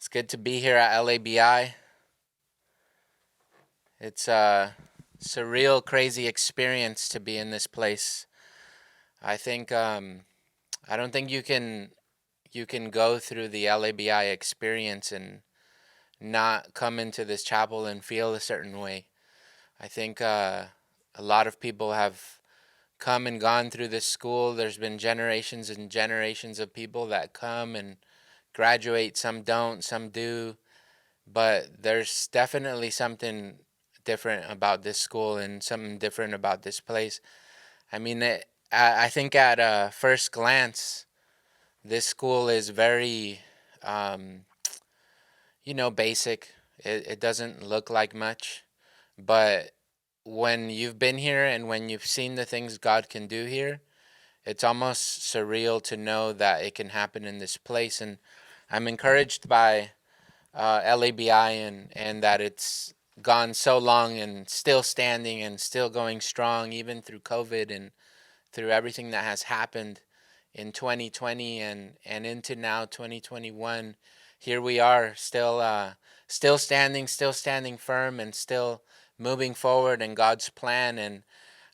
It's good to be here at LABI. It's a surreal, crazy experience to be in this place. I think I don't think you can go through the LABI experience and not come into this chapel and feel a certain way. I think a lot of people have come and gone through this school. There's been generations and generations of people that come and graduate. Some don't, some do. But there's definitely something different about this school and something different about this place. I mean, I think at first glance, this school is very, um, basic. It doesn't look like much, but when you've been here and when you've seen the things God can do here, it's almost surreal to know that it can happen in this place. And I'm encouraged by LABI and that it's gone so long and still standing and still going strong even through COVID and through everything that has happened in 2020 and into now 2021. Here we are still standing firm and still moving forward in God's plan. And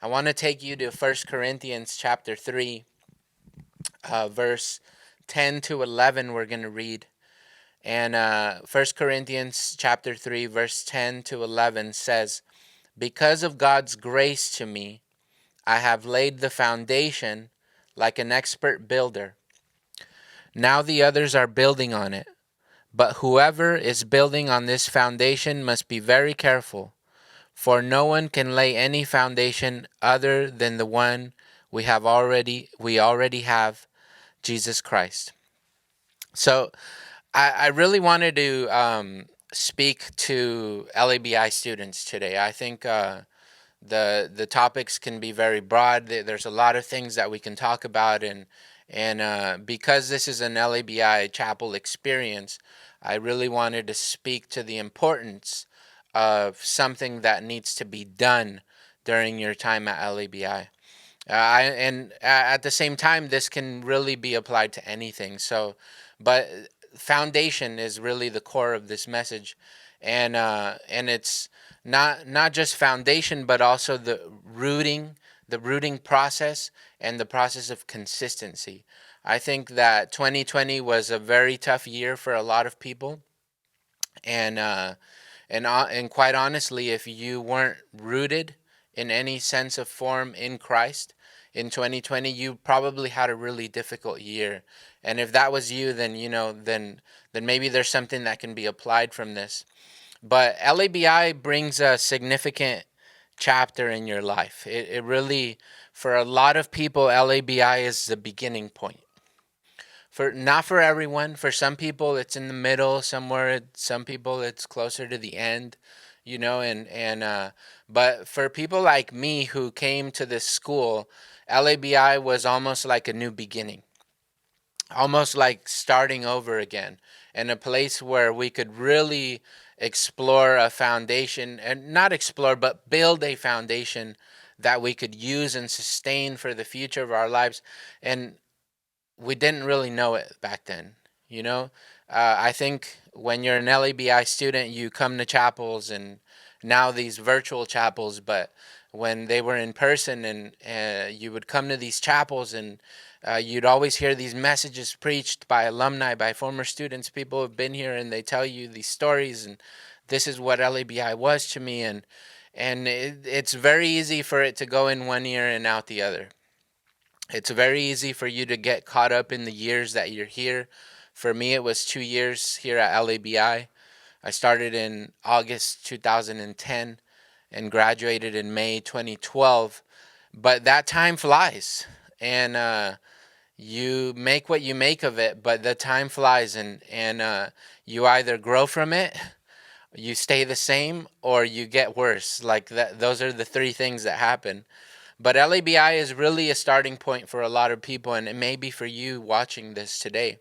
I want to take you to First Corinthians chapter 3, verse 10 to 11. We're going to read. And 1 Corinthians chapter 3, verse 10 to 11 says, "Because of God's grace to me, I have laid the foundation like an expert builder. Now the others are building on it. But whoever is building on this foundation must be very careful, for no one can lay any foundation other than the one we already have, Jesus Christ." So I really wanted to speak to LABI students today. I think the topics can be very broad. There's a lot of things that we can talk about, and because this is an LABI chapel experience, I really wanted to speak to the importance of something that needs to be done during your time at LABI. And at the same time, this can really be applied to anything. But foundation is really the core of this message, and it's not just foundation, but also the rooting process and the process of consistency. I think that 2020 was a very tough year for a lot of people, and quite honestly, if you weren't rooted in any sense of form in Christ in 2020, you probably had a really difficult year. And if that was you, then then maybe there's something that can be applied from this. But LABI brings a significant chapter in your life. It really, for a lot of people, LABI is the beginning point. For not for everyone, for some people it's in the middle somewhere, some people it's closer to the end, and but for people like me who came to this school, LABI was almost like a new beginning, almost like starting over again, and a place where we could really explore a foundation, and not explore but build a foundation that we could use and sustain for the future of our lives. And we didn't really know it back then. You know, I think when you're an LABI student, you come to chapels and now these virtual chapels, but when they were in person, and you would come to these chapels, and you'd always hear these messages preached by alumni, by former students, people who have been here, and they tell you these stories, and this is what LABI was to me, and it's very easy for it to go in one ear and out the other. It's very easy for you to get caught up in the years that you're here. For me, it was 2 years here at LABI. I started in August 2010 and graduated in May 2012. But that time flies, and you make what you make of it. But the time flies, and you either grow from it, you stay the same, or you get worse. Like that, those are the three things that happen. But LABI is really a starting point for a lot of people, and it may be for you watching this today.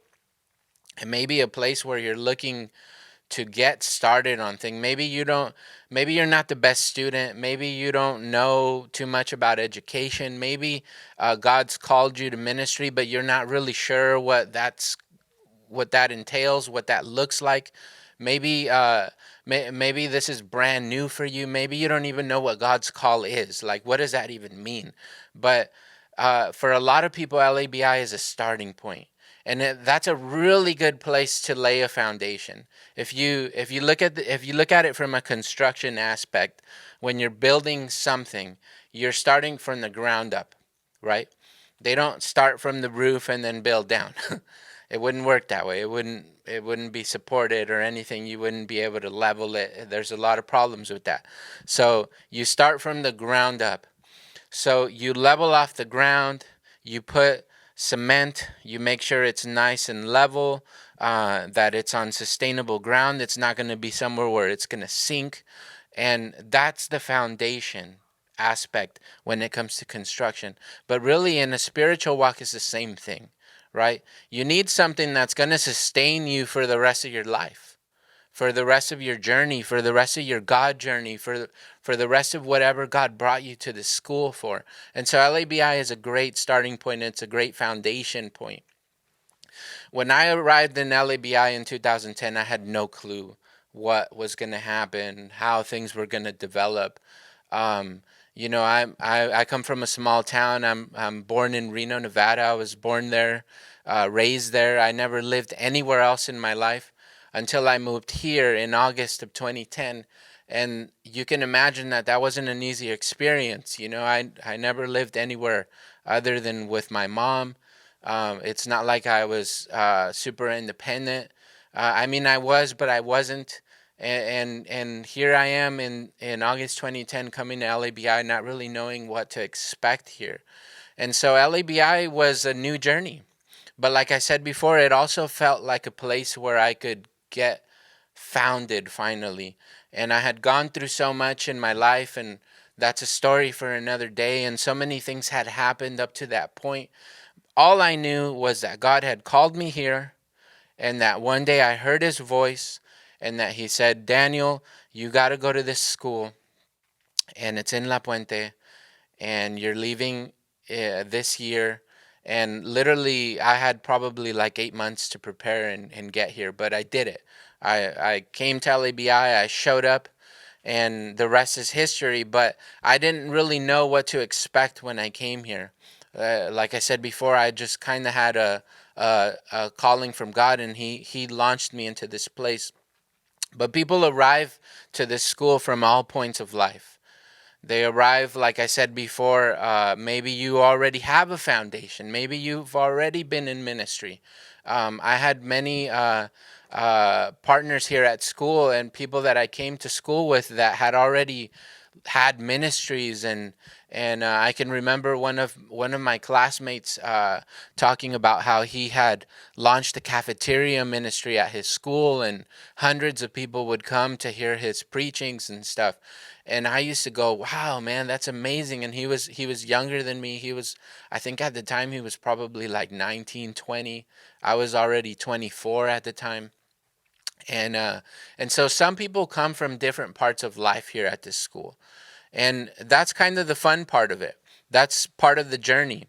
It may be a place where you're looking to get started on things. Maybe you're not the best student. Maybe you don't know too much about education. Maybe God's called you to ministry, but you're not really sure what that entails, what that looks like. Maybe maybe this is brand new for you. Maybe you don't even know what God's call is. Like, what does that even mean? But for a lot of people, LABI is a starting point, and that's a really good place to lay a foundation. If you look at if you look at it from a construction aspect, when you're building something, you're starting from the ground up, right? They don't start from the roof and then build down. It wouldn't work that way. It wouldn't be supported or anything. You wouldn't be able to level it. There's a lot of problems with that. So you start from the ground up. So you level off the ground, you put cement, you make sure it's nice and level, that it's on sustainable ground. It's not going to be somewhere where it's going to sink. And that's the foundation aspect when it comes to construction. But really, in a spiritual walk, is the same thing, right? You need something that's going to sustain you for the rest of your life, for the rest of your journey, for the rest of your God journey, for the rest of whatever God brought you to the school for. And so LABI is a great starting point. It's a great foundation point. When I arrived in LABI in 2010, I had no clue what was going to happen, how things were going to develop. Um, I come from a small town. I'm born in Reno, Nevada. I was born there, raised there. I never lived anywhere else in my life until I moved here in August of 2010. And you can imagine that that wasn't an easy experience. I never lived anywhere other than with my mom. It's not like I was super independent. I mean, I was, but I wasn't. And here I am in August 2010 coming to LABI, not really knowing what to expect here. And so LABI was a new journey. But like I said before, it also felt like a place where I could get founded finally. And I had gone through so much in my life, and that's a story for another day. And so many things had happened up to that point. All I knew was that God had called me here, and that one day I heard his voice, and that he said, Daniel, you got to go to this school, and it's in La Puente, and you're leaving this year. And literally, I had probably like 8 months to prepare and get here, but I did it. I came to LABI, I showed up, and the rest is history. But I didn't really know what to expect when I came here. Like I said before, I just kind of had a calling from God, and He launched me into this place. But people arrive to this school from all points of life. They arrive, like I said before, maybe you already have a foundation. Maybe you've already been in ministry. I had many partners here at school and people that I came to school with that had already had ministries, and I can remember one of my classmates talking about how he had launched a cafeteria ministry at his school, and hundreds of people would come to hear his preachings and stuff. And I used to go, "Wow, man, that's amazing!" And he was younger than me. I think at the time he was probably like 19, 20. I was already 24 at the time. And so some people come from different parts of life here at this school. And that's kind of the fun part of it. That's part of the journey.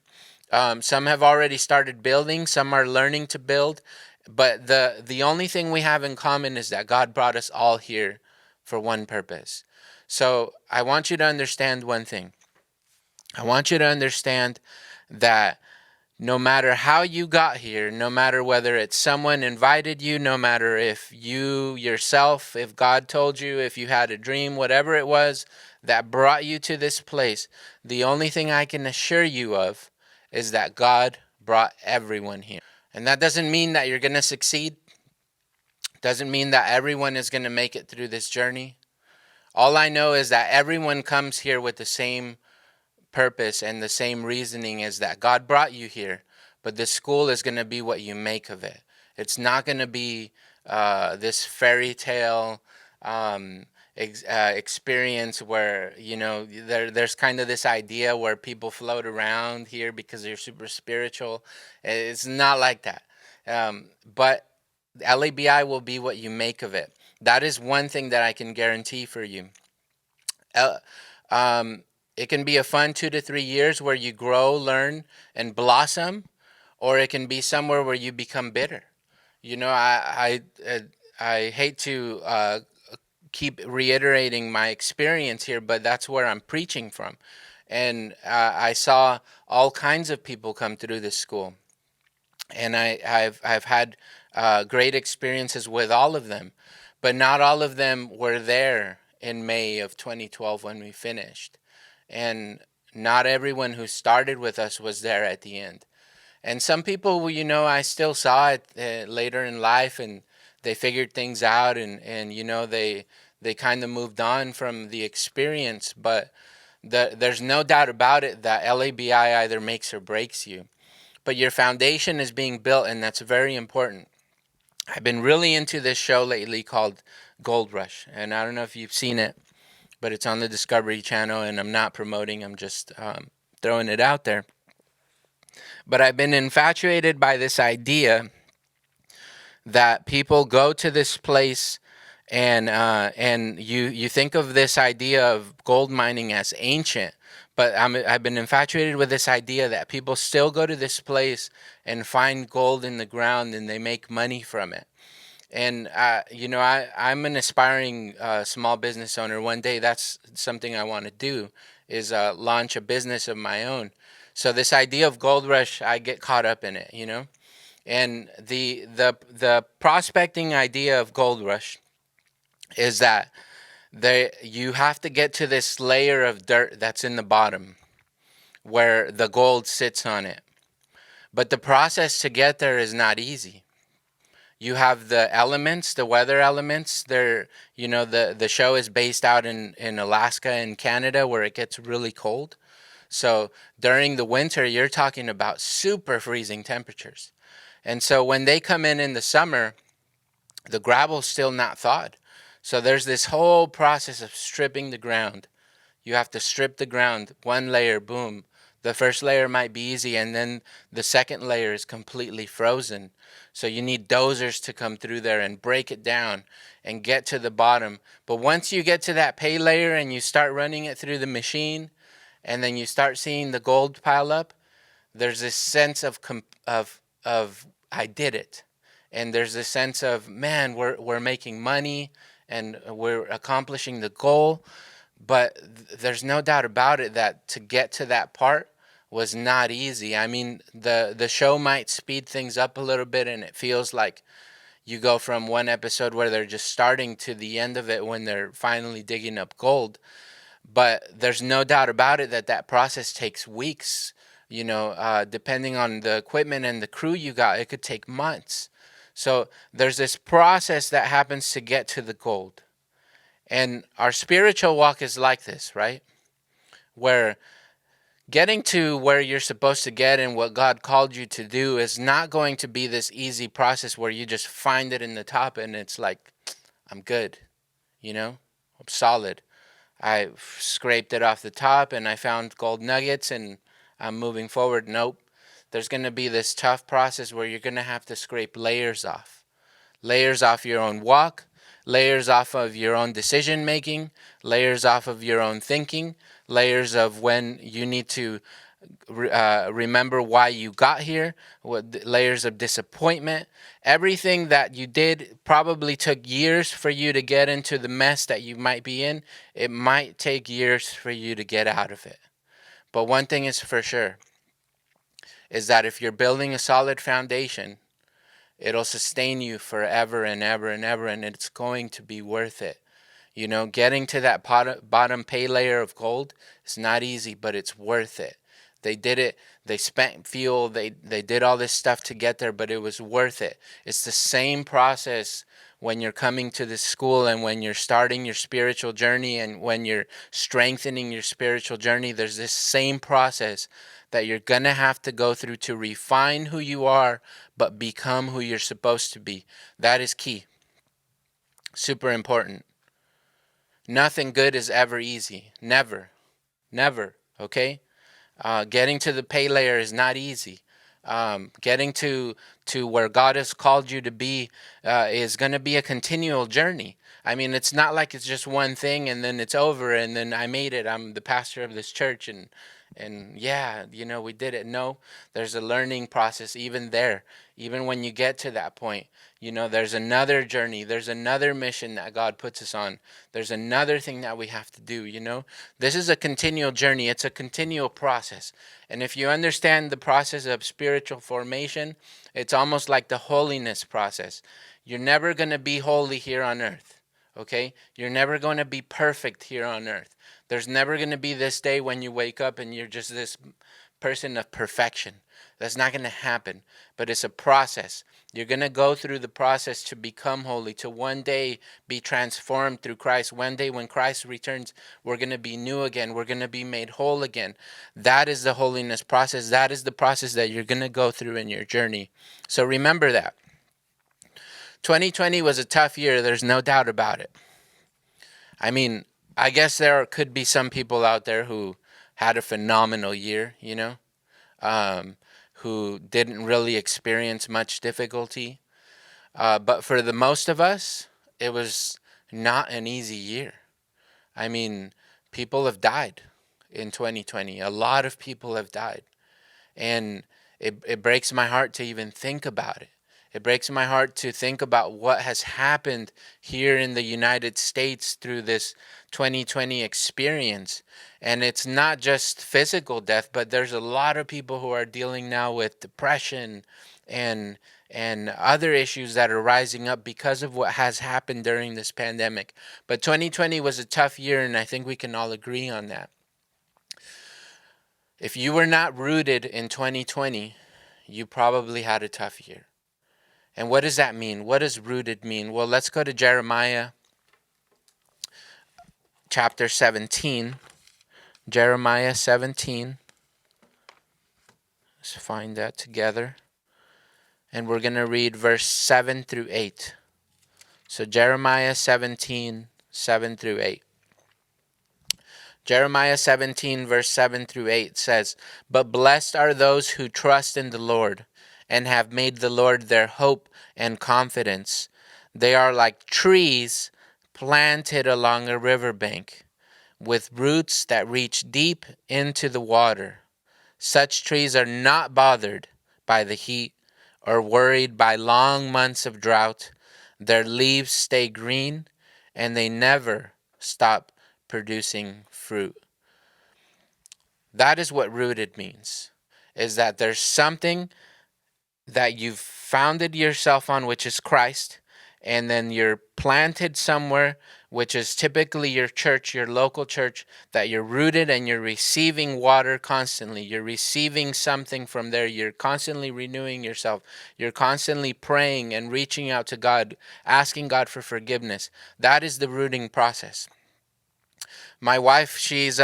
Some have already started building, some are learning to build, but the only thing we have in common is that God brought us all here for one purpose. So I want you to understand one thing. I want you to understand that no matter how you got here, no matter whether it's someone invited you, no matter if you yourself, if God told you, if you had a dream, whatever it was that brought you to this place, the only thing I can assure you of is that God brought everyone here. And that doesn't mean that you're going to succeed. Doesn't mean that everyone is going to make it through this journey. All I know is that everyone comes here with the same purpose and the same reasoning, is that God brought you here, but this school is going to be what you make of it. It's not going to be this fairy tale experience where, there's kind of this idea where people float around here because they're super spiritual. It's not like that. But LABI will be what you make of it. That is one thing that I can guarantee for you. Uh, um, it can be a fun 2 to 3 years where you grow, learn, and blossom, or it can be somewhere where you become bitter. You know, I hate to keep reiterating my experience here, but that's where I'm preaching from. And I saw all kinds of people come through this school, and I've had great experiences with all of them, but not all of them were there in May of 2012 when we finished, and not everyone who started with us was there at the end. And some people, I still saw it later in life, and they figured things out, and they kind of moved on from the experience. But there's no doubt about it that LABI either makes or breaks you. But your foundation is being built, and that's very important. I've been really into this show lately called Gold Rush, and I don't know if you've seen it, but it's on the Discovery Channel, and I'm not promoting, I'm just throwing it out there. But I've been infatuated by this idea that people go to this place, and you think of this idea of gold mining as ancient, but I've been infatuated with this idea that people still go to this place and find gold in the ground and they make money from it. And I'm an aspiring small business owner. One day, that's something I want to do, is launch a business of my own. So this idea of gold rush, I get caught up in it. And the prospecting idea of gold rush is that you have to get to this layer of dirt that's in the bottom where the gold sits on it. But the process to get there is not easy. You have the elements, the weather elements. The show is based out in Alaska and Canada, where it gets really cold. So during the winter, you're talking about super freezing temperatures. And so when they come in the summer, the gravel's still not thawed. So there's this whole process of stripping the ground. You have to strip the ground one layer, boom. The first layer might be easy, and then the second layer is completely frozen. So you need dozers to come through there and break it down and get to the bottom. But once you get to that pay layer and you start running it through the machine, and then you start seeing the gold pile up, there's this sense of I did it. And there's this sense of, man, we're making money and we're accomplishing the goal. But there's no doubt about it that to get to that part was not easy. I mean, the show might speed things up a little bit, and it feels like you go from one episode where they're just starting to the end of it when they're finally digging up gold. But there's no doubt about it that that process takes weeks. Depending on the equipment and the crew you got, it could take months. So there's this process that happens to get to the gold. And our spiritual walk is like this, right? Where getting to where you're supposed to get and what God called you to do is not going to be this easy process where you just find it in the top and it's like, I'm good, I'm solid. I scraped it off the top and I found gold nuggets and I'm moving forward. Nope. There's going to be this tough process where you're going to have to scrape layers off your own walk, layers off of your own decision making, layers off of your own thinking, layers of when you need to remember why you got here, layers of disappointment. Everything that you did probably took years for you to get into the mess that you might be in. It might take years for you to get out of it. But one thing is for sure, is that if you're building a solid foundation, it'll sustain you forever and ever and ever, and it's going to be worth it. Getting to that bottom pay layer of gold is not easy, but it's worth it. They did it. They spent fuel. They did all this stuff to get there, but it was worth it. It's the same process when you're coming to this school and when you're starting your spiritual journey and when you're strengthening your spiritual journey. There's this same process that you're going to have to go through to refine who you are, but become who you're supposed to be. That is key. Super important. Nothing good is ever easy. Never. Never. Okay? Getting to the pay layer is not easy. Getting to where God has called you to be is going to be a continual journey. I mean, it's not like it's just one thing and then it's over and then I made it. I'm the pastor of this church and yeah, we did it. No, there's a learning process even there. Even when you get to that point, You know, there's another journey, there's another mission that God puts us on. There's another thing that we have to do, you know? This is a continual journey, it's a continual process. And if you understand the process of spiritual formation, it's almost like the holiness process. You're never going to be holy here on earth, okay? You're never going to be perfect here on earth. There's never going to be this day when you wake up and you're just this person of perfection. That's not going to happen, but it's a process. You're going to go through the process to become holy, to one day be transformed through Christ. One day when Christ returns, we're going to be new again. We're going to be made whole again. That is the holiness process. That is the process that you're going to go through in your journey. So remember that. 2020 was a tough year. There's no doubt about it. I mean, I guess there could be some people out there who had a phenomenal year, you know, who didn't really experience much difficulty. But for the most of us, it was not an easy year. I mean, people have died in 2020. A lot of people have died. And it breaks my heart to even think about it. It breaks my heart to think about what has happened here in the United States through this 2020 experience. And it's not just physical death, but there's a lot of people who are dealing now with depression and other issues that are rising up because of what has happened during this pandemic. But 2020 was a tough year, and I think we can all agree on that. If you were not rooted in 2020, you probably had a tough year. And what does that mean? What does rooted mean? Well, let's go to Jeremiah chapter 17. Jeremiah 17. Let's find that together. And we're going to read verse 7 through 8. So Jeremiah 17, 7 through 8. Jeremiah 17, verse 7 through 8 says, "But blessed are those who trust in the Lord and have made the Lord their hope and confidence. They are like trees planted along a riverbank, with roots that reach deep into the water. Such trees are not bothered by the heat or worried by long months of drought. Their leaves stay green and they never stop producing fruit." That is what rooted means, is that there's something that you've founded yourself on, which is Christ, and then you're planted somewhere, which is typically your church, your local church, that you're rooted and you're receiving water constantly. You're receiving something from there. You're constantly renewing yourself. You're constantly praying and reaching out to God, asking God for forgiveness. That is the rooting process. My wife, she's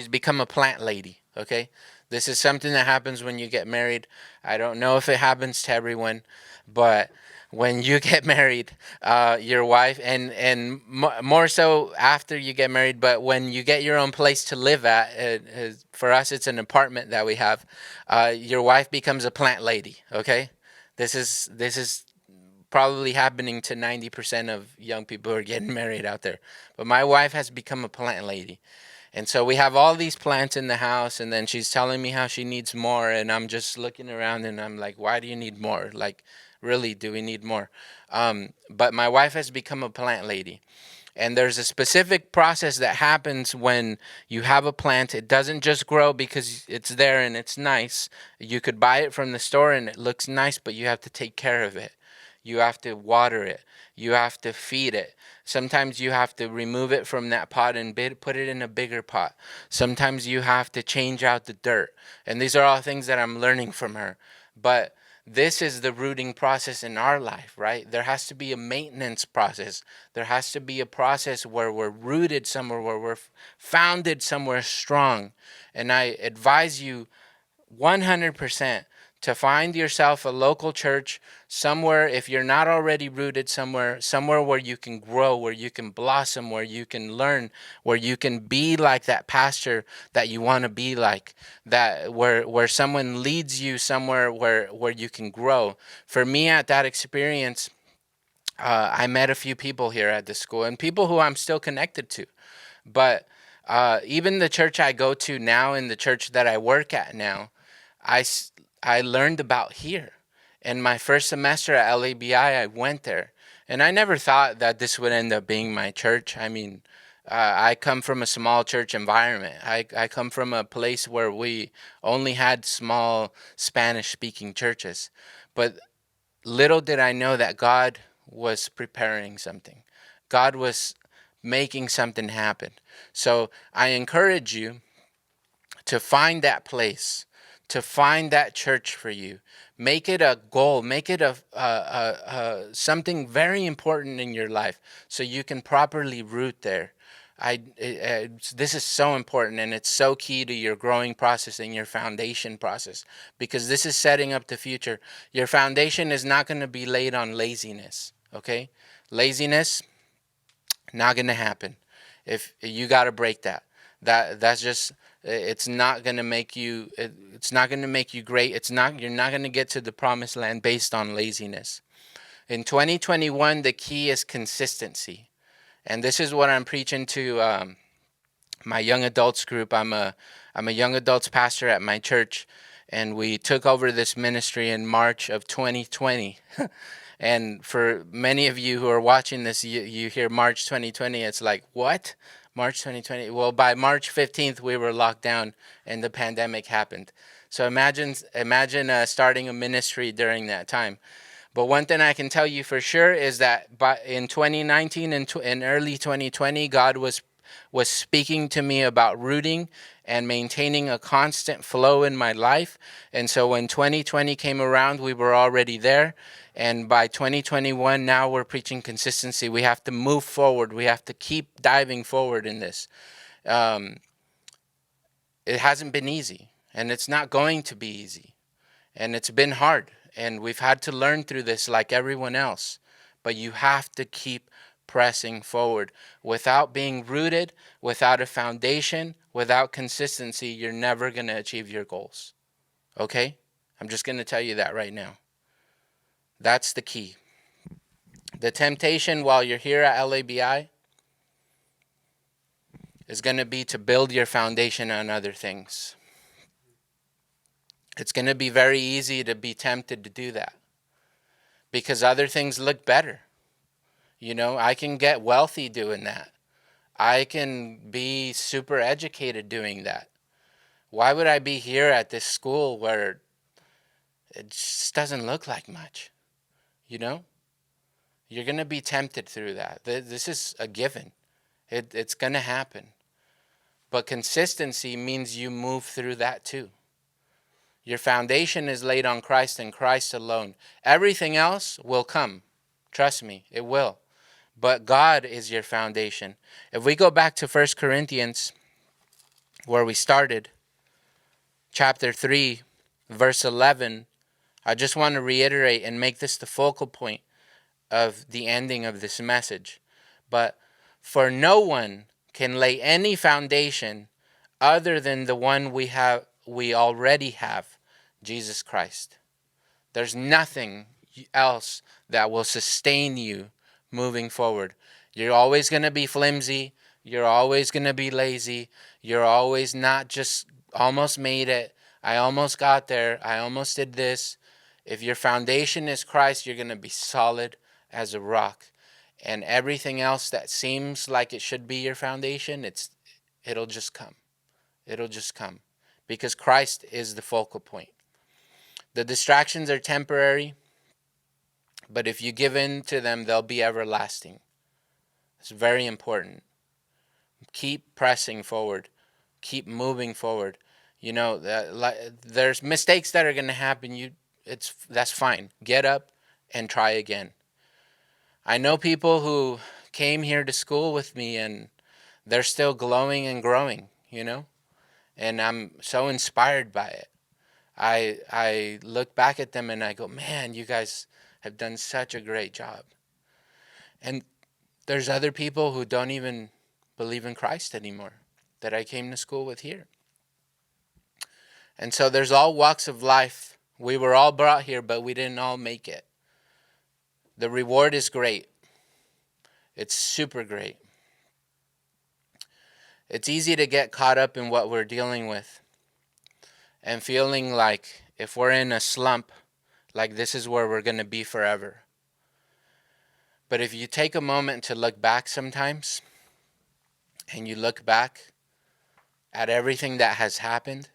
become a plant lady, okay? This is something that happens when you get married. I don't know if it happens to everyone, but when you get married, your wife, and more so after you get married, but when you get your own place to live at, for us, it's an apartment that we have. Your wife becomes a plant lady. Okay, this is probably happening to 90% of young people who are getting married out there. But my wife has become a plant lady. And so we have all these plants in the house, and then she's telling me how she needs more, and I'm just looking around and I'm like, why do you need more? Like, really, do we need more? But my wife has become a plant lady. And there's a specific process that happens when you have a plant. It doesn't just grow because it's there and it's nice. You could buy it from the store and it looks nice, but you have to take care of it. You have to water it. You have to feed it. Sometimes you have to remove it from that pot and put it in a bigger pot. Sometimes you have to change out the dirt. And these are all things that I'm learning from her. But this is the rooting process in our life, right? There has to be a maintenance process. There has to be a process where we're rooted somewhere, where we're founded somewhere strong. And I advise you 100% to find yourself a local church somewhere, if you're not already rooted somewhere where you can grow, where you can blossom, where you can learn, where you can be like that pastor that you want to be like, that where someone leads you somewhere where you can grow. For me, at that experience, I met a few people here at the school and people who I'm still connected to. But even the church I go to now and the church that I work at now, I learned about here. And my first semester at LABI, I went there. And I never thought that this would end up being my church. I mean, I come from a small church environment. I come from a place where we only had small Spanish speaking churches. But little did I know that God was preparing something. God was making something happen. So I encourage you to find that place, to find that church for you. Make it a goal. Make it something very important in your life, so you can properly root there. This is so important, and it's so key to your growing process and your foundation process, because this is setting up the future. Your foundation is not going to be laid on laziness. Okay, laziness not going to happen. If you got to break that, that's just, it's not going to make you, it's not going to make you great. It's not, you're not going to get to the promised land based on laziness. In 2021, the key is consistency. And this is what I'm preaching to my young adults group. I'm a young adults pastor at my church, and we took over this ministry in March of 2020. And for many of you who are watching this, you hear March 2020, it's like, what? March 2020? Well, by March 15th, we were locked down and the pandemic happened. So imagine starting a ministry during that time. But one thing I can tell you for sure is that in 2019 and in early 2020, God was speaking to me about rooting and maintaining a constant flow in my life. And so when 2020 came around, we were already there. And by 2021, now we're preaching consistency. We have to move forward. We have to keep diving forward in this. It hasn't been easy, and it's not going to be easy. And it's been hard, and we've had to learn through this like everyone else. But you have to keep pressing forward. Without being rooted, without a foundation, without consistency, you're never going to achieve your goals. Okay? I'm just going to tell you that right now. That's the key. The temptation while you're here at LABI is going to be to build your foundation on other things. It's going to be very easy to be tempted to do that because other things look better. You know, I can get wealthy doing that. I can be super educated doing that. Why would I be here at this school where it just doesn't look like much? You know? You're going to be tempted through that. This is a given. It's going to happen. But consistency means you move through that too. Your foundation is laid on Christ and Christ alone. Everything else will come. Trust me, it will. But God is your foundation. If we go back to 1 Corinthians, where we started, chapter 3, verse 11, I just want to reiterate and make this the focal point of the ending of this message. But for no one can lay any foundation other than the one we already have, Jesus Christ. There's nothing else that will sustain you moving forward. You're always going to be flimsy. You're always going to be lazy. You're always not just almost made it. I almost got there. I almost did this. If your foundation is Christ, you're going to be solid as a rock. And everything else that seems like it should be your foundation, it'll just come. It'll just come. Because Christ is the focal point. The distractions are temporary, but if you give in to them, they'll be everlasting. It's very important. Keep pressing forward. Keep moving forward. You know, there's mistakes that are going to happen. That's fine. Get up and try again. I know people who came here to school with me and they're still glowing and growing, you know? And I'm so inspired by it. I look back at them and I go, man, you guys have done such a great job. And there's other people who don't even believe in Christ anymore that I came to school with here. And so there's all walks of life. We were all brought here, but we didn't all make it. The reward is great. It's super great. It's easy to get caught up in what we're dealing with and feeling like if we're in a slump, like this is where we're going to be forever. But if you take a moment to look back sometimes, and you look back at everything that has happened,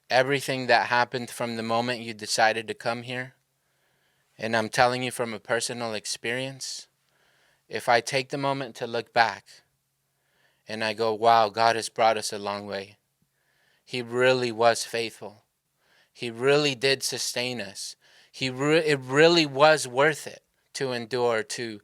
everything that happened from the moment you decided to come here, and I'm telling you from a personal experience, if I take the moment to look back and I go, wow, God has brought us a long way. He really was faithful. He really did sustain us. It really was worth it to endure, to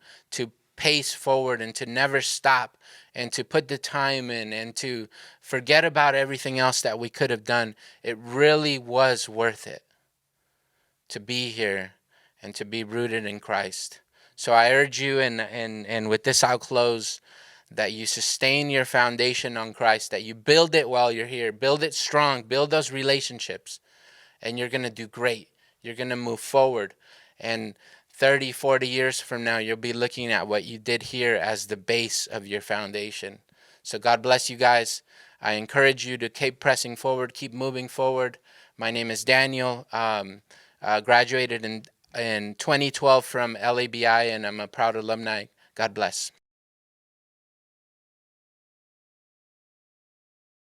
pace forward and to never stop and to put the time in and to forget about everything else that we could have done. It really was worth it to be here and to be rooted in Christ. So I urge you, and with this I'll close, that you sustain your foundation on Christ, that you build it while you're here. Build it strong, build those relationships, and you're going to do great. You're going to move forward. And 30, 40 years from now, you'll be looking at what you did here as the base of your foundation. So God bless you guys. I encourage you to keep pressing forward, keep moving forward. My name is Daniel. Graduated in 2012 from LABI, and I'm a proud alumni. God bless.